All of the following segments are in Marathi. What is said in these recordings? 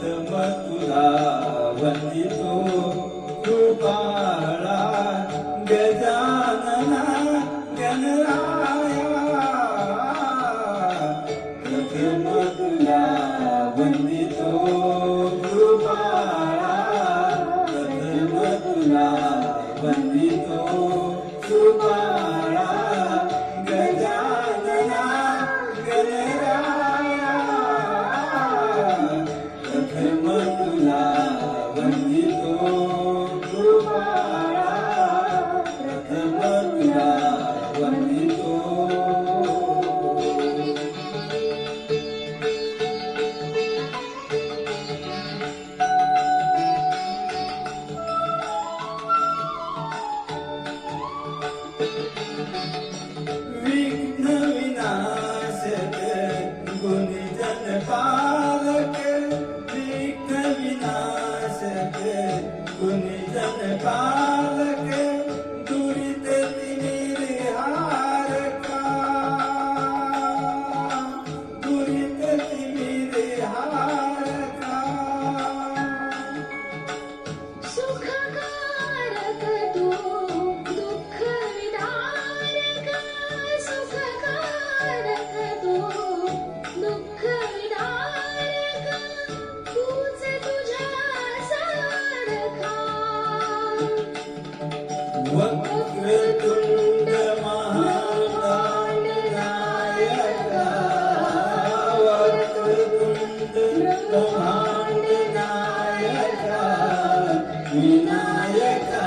प्रथम तुला वंदितो कृपाळा गजानना गणराया प्रथम तुला वंदितो कृपाळा प्रथम तुला वंदितो कृपाळा गजानना गणराया प्रथम तुला वंदितो कृपाळा प्रथम तुला वंदितो विघ्न विनाशक गुणीजन पालक विघ्न विनाशक गुणीजन पालक दुरित तिमिरहारका दुरित तिमिरहारका सुखकारक तू दुःख विदारक सुखकारक तू दुःख विदारक तूच तुझ्या सारखा वक्रतुंड महाकायका वक्रतुंड महाकायका विनायका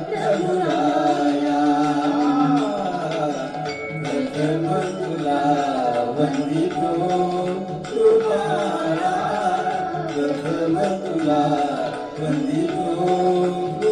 प्रभुराया प्रथम तुला वंदितो कृपाळा प्रथम तुला वंदितो